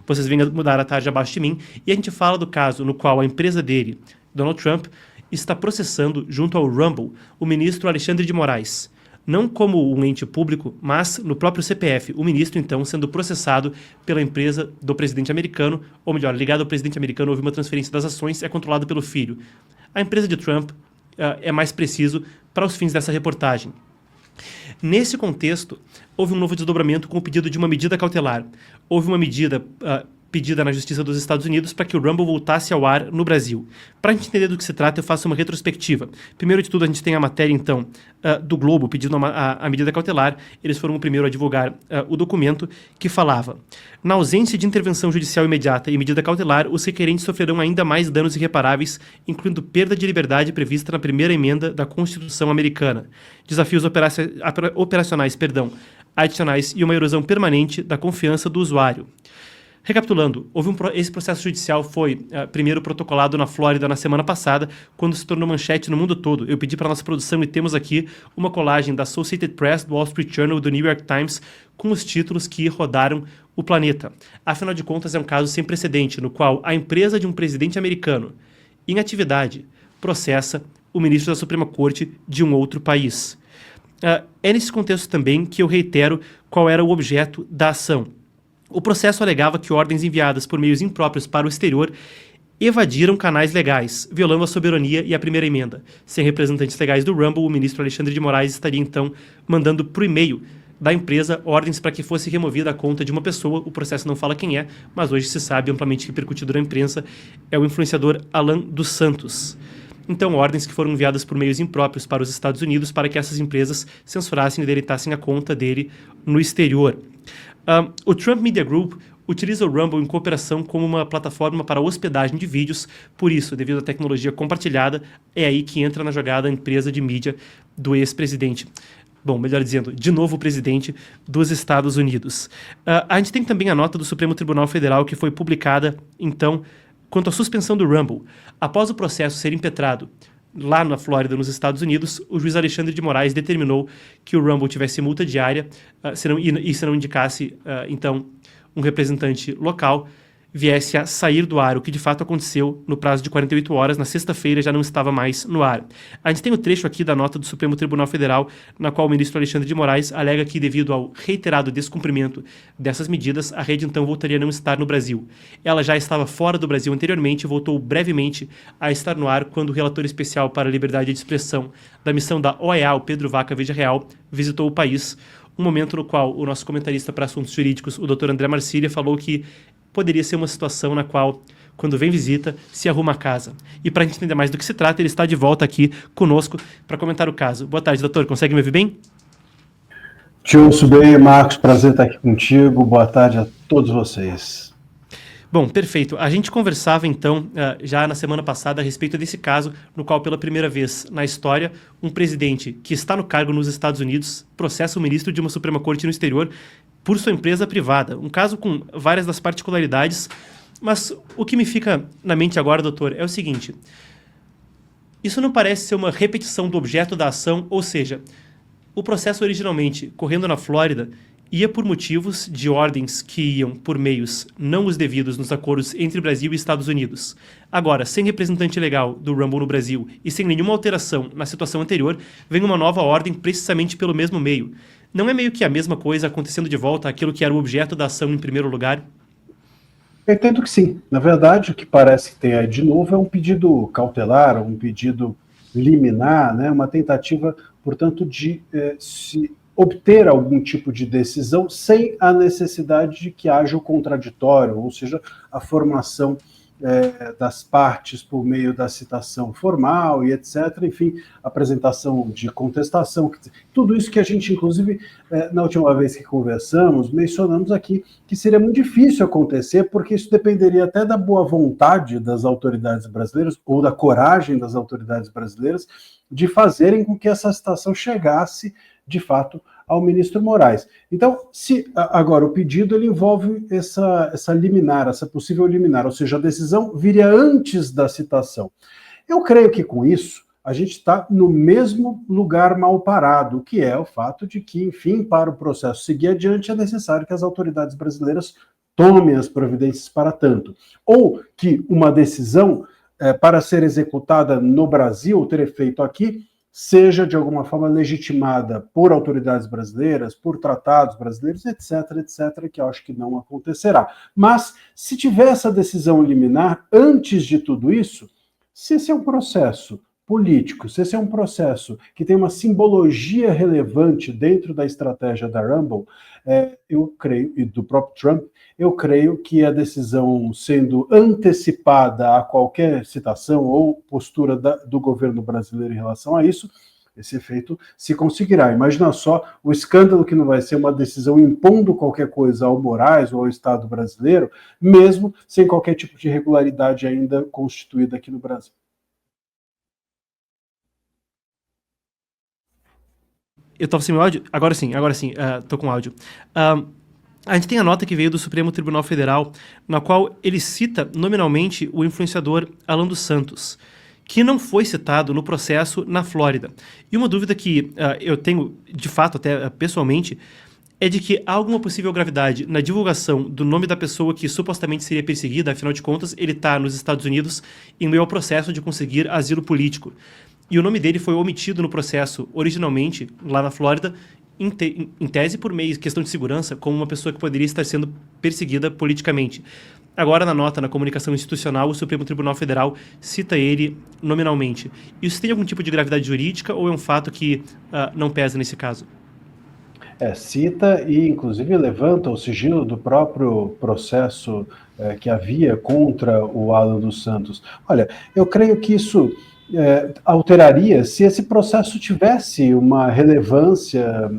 vocês venham mudar a tarde abaixo de mim, e a gente fala do caso no qual a empresa dele, Donald Trump, está processando junto ao Rumble o ministro Alexandre de Moraes. Não como um ente público, mas no próprio CPF. O ministro, então, sendo processado pela empresa do presidente americano, ou melhor, ligado ao presidente americano, houve uma transferência das ações, é controlado pelo filho. A empresa de Trump é mais preciso para os fins dessa reportagem. Nesse contexto, houve um novo desdobramento com o pedido de uma medida cautelar. Houve uma medida pedida na Justiça dos Estados Unidos para que o Rumble voltasse ao ar no Brasil. Para a gente entender do que se trata, eu faço uma retrospectiva. Primeiro de tudo, a gente tem a matéria, então, do Globo pedindo a medida cautelar. Eles foram o primeiro a divulgar o documento que falava: na ausência de intervenção judicial imediata e medida cautelar, os requerentes sofrerão ainda mais danos irreparáveis, incluindo perda de liberdade prevista na primeira emenda da Constituição americana, desafios operacionais adicionais e uma erosão permanente da confiança do usuário. Recapitulando, esse processo judicial foi primeiro protocolado na Flórida na semana passada, quando se tornou manchete no mundo todo. Eu pedi para a nossa produção e temos aqui uma colagem da Associated Press, do Wall Street Journal e do New York Times com os títulos que rodaram o planeta. Afinal de contas, é um caso sem precedente, no qual a empresa de um presidente americano, em atividade, processa o ministro da Suprema Corte de um outro país. É nesse contexto também que eu reitero qual era o objeto da ação. O processo alegava que ordens enviadas por meios impróprios para o exterior evadiram canais legais, violando a soberania e a primeira emenda. Sem representantes legais do Rumble, o ministro Alexandre de Moraes estaria, então, mandando por e-mail da empresa ordens para que fosse removida a conta de uma pessoa. O processo não fala quem é, mas hoje se sabe, amplamente repercutido na imprensa, é o influenciador Alan dos Santos. Então, ordens que foram enviadas por meios impróprios para os Estados Unidos para que essas empresas censurassem e deletassem a conta dele no exterior. O Trump Media Group utiliza o Rumble em cooperação como uma plataforma para hospedagem de vídeos. Por isso, devido à tecnologia compartilhada, é aí que entra na jogada a empresa de mídia do ex-presidente. Bom, melhor dizendo, de novo o presidente dos Estados Unidos. A gente tem também a nota do Supremo Tribunal Federal que foi publicada, então, quanto à suspensão do Rumble. Após o processo ser impetrado lá na Flórida, nos Estados Unidos, o juiz Alexandre de Moraes determinou que o Rumble tivesse multa diária se não indicasse, então, um representante local viesse a sair do ar, o que de fato aconteceu no prazo de 48 horas, na sexta-feira já não estava mais no ar. A gente tem o trecho aqui da nota do Supremo Tribunal Federal, na qual o ministro Alexandre de Moraes alega que, devido ao reiterado descumprimento dessas medidas, a rede então voltaria a não estar no Brasil. Ela já estava fora do Brasil anteriormente e voltou brevemente a estar no ar quando o relator especial para a liberdade de expressão da missão da OEA, o Pedro Vaca Veja Real, visitou o país, um momento no qual o nosso comentarista para assuntos jurídicos, o Dr. André Marcília, falou que poderia ser uma situação na qual, quando vem visita, se arruma a casa. E para a gente entender mais do que se trata, ele está de volta aqui conosco para comentar o caso. Boa tarde, doutor. Consegue me ouvir bem? Te ouço bem, Marcos. Prazer estar aqui contigo. Boa tarde a todos vocês. Bom, perfeito. A gente conversava, então, já na semana passada a respeito desse caso, no qual, pela primeira vez na história, um presidente que está no cargo nos Estados Unidos processa o ministro de uma Suprema Corte no exterior por sua empresa privada. Um caso com várias das particularidades, mas o que me fica na mente agora, doutor, é o seguinte: isso não parece ser uma repetição do objeto da ação, ou seja, o processo originalmente, correndo na Flórida, ia por motivos de ordens que iam por meios não os devidos nos acordos entre Brasil e Estados Unidos. Agora, sem representante legal do Rumble no Brasil e sem nenhuma alteração na situação anterior, vem uma nova ordem precisamente pelo mesmo meio. Não é meio que a mesma coisa acontecendo de volta àquilo que era o objeto da ação em primeiro lugar? Eu entendo que sim. Na verdade, o que parece que tem aí de novo é um pedido cautelar, um pedido liminar, né? Uma tentativa, portanto, de se obter algum tipo de decisão sem a necessidade de que haja o contraditório, ou seja, a formação das partes por meio da citação formal e etc., enfim, apresentação de contestação, tudo isso que a gente, inclusive, na última vez que conversamos, mencionamos aqui que seria muito difícil acontecer, porque isso dependeria até da boa vontade das autoridades brasileiras, ou da coragem das autoridades brasileiras, de fazerem com que essa citação chegasse, de fato, ao ministro Moraes. Então, se agora o pedido ele envolve essa liminar, essa possível liminar, ou seja, a decisão viria antes da citação. Eu creio que com isso a gente está no mesmo lugar mal parado, que é o fato de que, enfim, para o processo seguir adiante é necessário que as autoridades brasileiras tome as providências para tanto, ou que uma decisão para ser executada no Brasil, ou ter efeito aqui, seja de alguma forma legitimada por autoridades brasileiras, por tratados brasileiros, etc., etc., que eu acho que não acontecerá. Mas, se tiver essa decisão liminar, antes de tudo isso, se esse é um processo político, se esse é um processo que tem uma simbologia relevante dentro da estratégia da Rumble, eu creio, e do próprio Trump, eu creio que a decisão sendo antecipada a qualquer citação ou postura do governo brasileiro em relação a isso, esse efeito se conseguirá. Imagina só o escândalo que não vai ser uma decisão impondo qualquer coisa ao Moraes ou ao Estado brasileiro, mesmo sem qualquer tipo de irregularidade ainda constituída aqui no Brasil. Eu tava sem meu áudio? Agora sim, tô com áudio. A gente tem a nota que veio do Supremo Tribunal Federal, na qual ele cita nominalmente o influenciador Alan dos Santos, que não foi citado no processo na Flórida. E uma dúvida que eu tenho, de fato, até pessoalmente, é de que há alguma possível gravidade na divulgação do nome da pessoa que supostamente seria perseguida, afinal de contas, ele está nos Estados Unidos em meio ao processo de conseguir asilo político. E o nome dele foi omitido no processo originalmente, lá na Flórida, em tese por meio de questão de segurança, como uma pessoa que poderia estar sendo perseguida politicamente. Agora, na nota, na comunicação institucional, o Supremo Tribunal Federal cita ele nominalmente. Isso tem algum tipo de gravidade jurídica ou é um fato que não pesa nesse caso? Cita e, inclusive, levanta o sigilo do próprio processo que havia contra o Alan dos Santos. Olha, eu creio que isso alteraria se esse processo tivesse uma relevância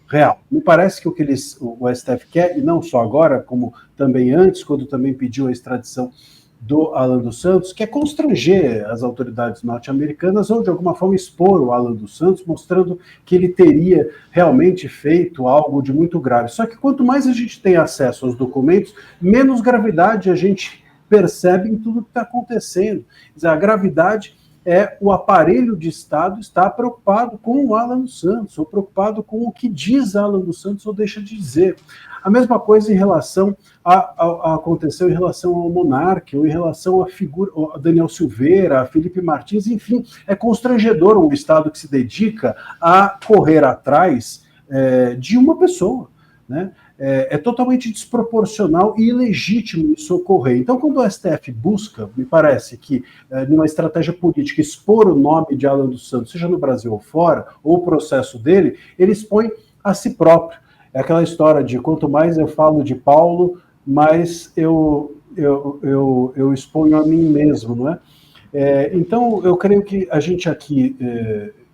real. Me parece que o STF quer, e não só agora, como também antes, quando também pediu a extradição do Alan dos Santos, quer constranger as autoridades norte-americanas ou, de alguma forma, expor o Alan dos Santos, mostrando que ele teria realmente feito algo de muito grave. Só que quanto mais a gente tem acesso aos documentos, menos gravidade a gente percebe em tudo que está acontecendo. A gravidade é o aparelho de Estado estar preocupado com o Alan dos Santos, ou preocupado com o que diz Alan dos Santos ou deixa de dizer. A mesma coisa em relação aconteceu em relação ao monarca, ou em relação à figura, a Daniel Silveira, a Felipe Martins, enfim, é constrangedor um Estado que se dedica a correr atrás de uma pessoa, né? É totalmente desproporcional e ilegítimo isso ocorrer. Então, quando o STF busca, me parece que, numa estratégia política, expor o nome de Alan dos Santos, seja no Brasil ou fora, ou o processo dele, ele expõe a si próprio. É aquela história de quanto mais eu falo de Paulo, mais eu exponho a mim mesmo, não é? Então, eu creio que a gente aqui...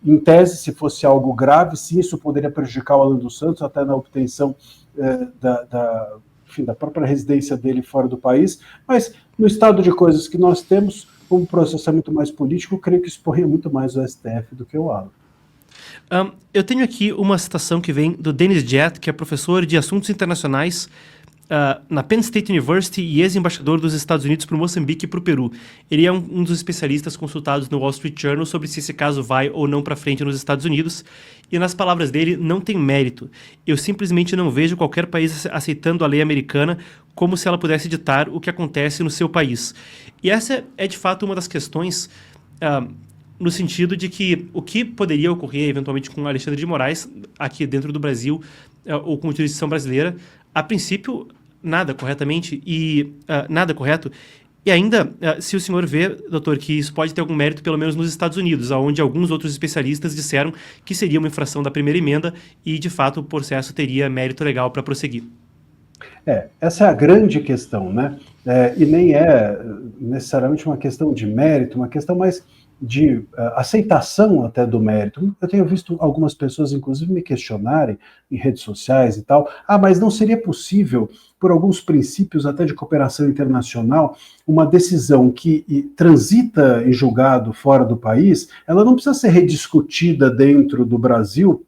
em tese, se fosse algo grave, sim, isso poderia prejudicar o Alan dos Santos, até na obtenção da própria residência dele fora do país, mas no estado de coisas que nós temos, como o processo é muito mais político, eu creio que exporria muito mais o STF do que o Alan. Eu tenho aqui uma citação que vem do Dennis Jett, que é professor de Assuntos Internacionais na Penn State University e ex-embaixador dos Estados Unidos para o Moçambique e para o Peru. Ele é um dos especialistas consultados no Wall Street Journal sobre se esse caso vai ou não para frente nos Estados Unidos, e nas palavras dele, não tem mérito. Eu simplesmente não vejo qualquer país aceitando a lei americana como se ela pudesse ditar o que acontece no seu país. E essa é, de fato, uma das questões... no sentido de que o que poderia ocorrer eventualmente com Alexandre de Moraes aqui dentro do Brasil ou com jurisdição brasileira, a princípio nada corretamente e nada correto. E ainda, se o senhor vê, doutor, que isso pode ter algum mérito, pelo menos nos Estados Unidos, onde alguns outros especialistas disseram que seria uma infração da primeira emenda e, de fato, o processo teria mérito legal para prosseguir. Essa é a grande questão, né? E nem é necessariamente uma questão de mérito, uma questão mais de aceitação até do mérito. Eu tenho visto algumas pessoas, inclusive, me questionarem em redes sociais e tal, mas não seria possível, por alguns princípios até de cooperação internacional, uma decisão que transita em julgado fora do país, ela não precisa ser rediscutida dentro do Brasil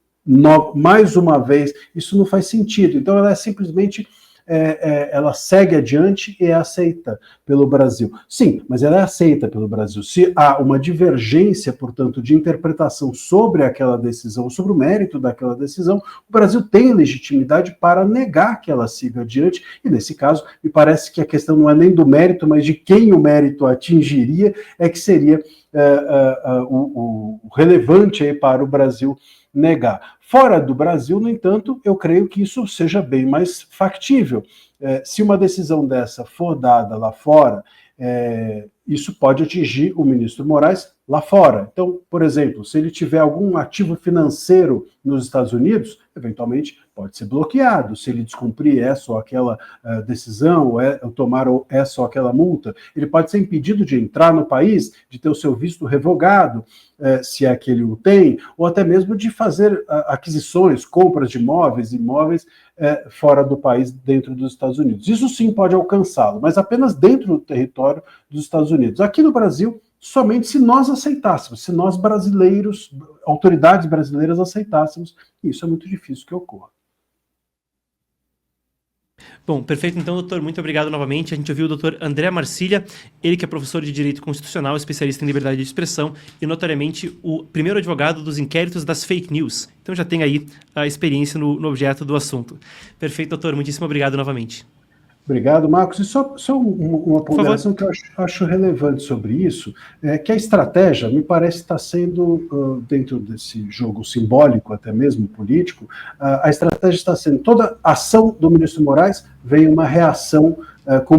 mais uma vez. Isso não faz sentido. Então ela é simplesmente ela segue adiante e é aceita pelo Brasil. Sim, mas ela é aceita pelo Brasil. Se há uma divergência, portanto, de interpretação sobre aquela decisão, sobre o mérito daquela decisão, o Brasil tem legitimidade para negar que ela siga adiante, e nesse caso, me parece que a questão não é nem do mérito, mas de quem o mérito atingiria, é que seria o relevante aí para o Brasil negar. Fora do Brasil, no entanto, eu creio que isso seja bem mais factível. Se uma decisão dessa for dada lá fora, isso pode atingir o ministro Moraes lá fora. Então, por exemplo, se ele tiver algum ativo financeiro nos Estados Unidos, eventualmente pode ser bloqueado. Se ele descumprir essa ou aquela decisão, ou tomar essa ou aquela multa, ele pode ser impedido de entrar no país, de ter o seu visto revogado, se é que ele o tem, ou até mesmo de fazer aquisições, compras de imóveis fora do país, dentro dos Estados Unidos. Isso sim pode alcançá-lo, mas apenas dentro do território dos Estados Unidos. Aqui no Brasil, somente se nós aceitássemos, se nós brasileiros, autoridades brasileiras aceitássemos, isso é muito difícil que ocorra. Bom, perfeito. Então, doutor, muito obrigado novamente. A gente ouviu o doutor André Marcília, ele que é professor de Direito Constitucional, especialista em liberdade de expressão e, notoriamente, o primeiro advogado dos inquéritos das fake news. Então, já tem aí a experiência no objeto do assunto. Perfeito, doutor. Muitíssimo obrigado novamente. Obrigado, Marcos. E só uma ponderação que eu acho relevante sobre isso, é que a estratégia, me parece, está sendo, dentro desse jogo simbólico, até mesmo político, a estratégia está sendo, toda ação do ministro Moraes vem uma reação com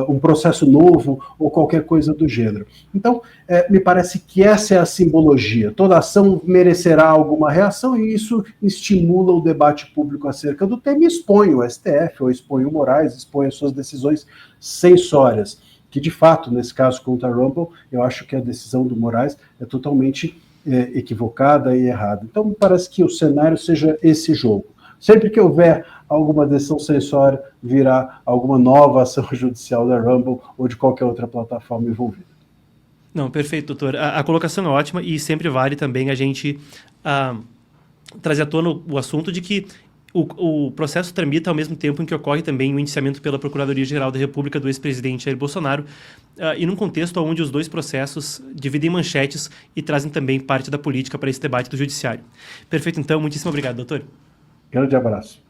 um processo novo ou qualquer coisa do gênero. Então, me parece que essa é a simbologia. Toda ação merecerá alguma reação e isso estimula o debate público acerca do tema e expõe o STF, ou expõe o Moraes, expõe as suas decisões censórias, que de fato, nesse caso contra a Rumble, eu acho que a decisão do Moraes é totalmente equivocada e errada. Então, me parece que o cenário seja esse jogo. Sempre que houver alguma decisão censória, virá alguma nova ação judicial da Rumble ou de qualquer outra plataforma envolvida. Não, perfeito, doutor. A colocação é ótima e sempre vale também a gente trazer à tona o assunto de que o processo tramita ao mesmo tempo em que ocorre também o indiciamento pela Procuradoria-Geral da República do ex-presidente Jair Bolsonaro, e num contexto onde os dois processos dividem manchetes e trazem também parte da política para esse debate do judiciário. Perfeito, então. Muitíssimo obrigado, doutor. Grande abraço.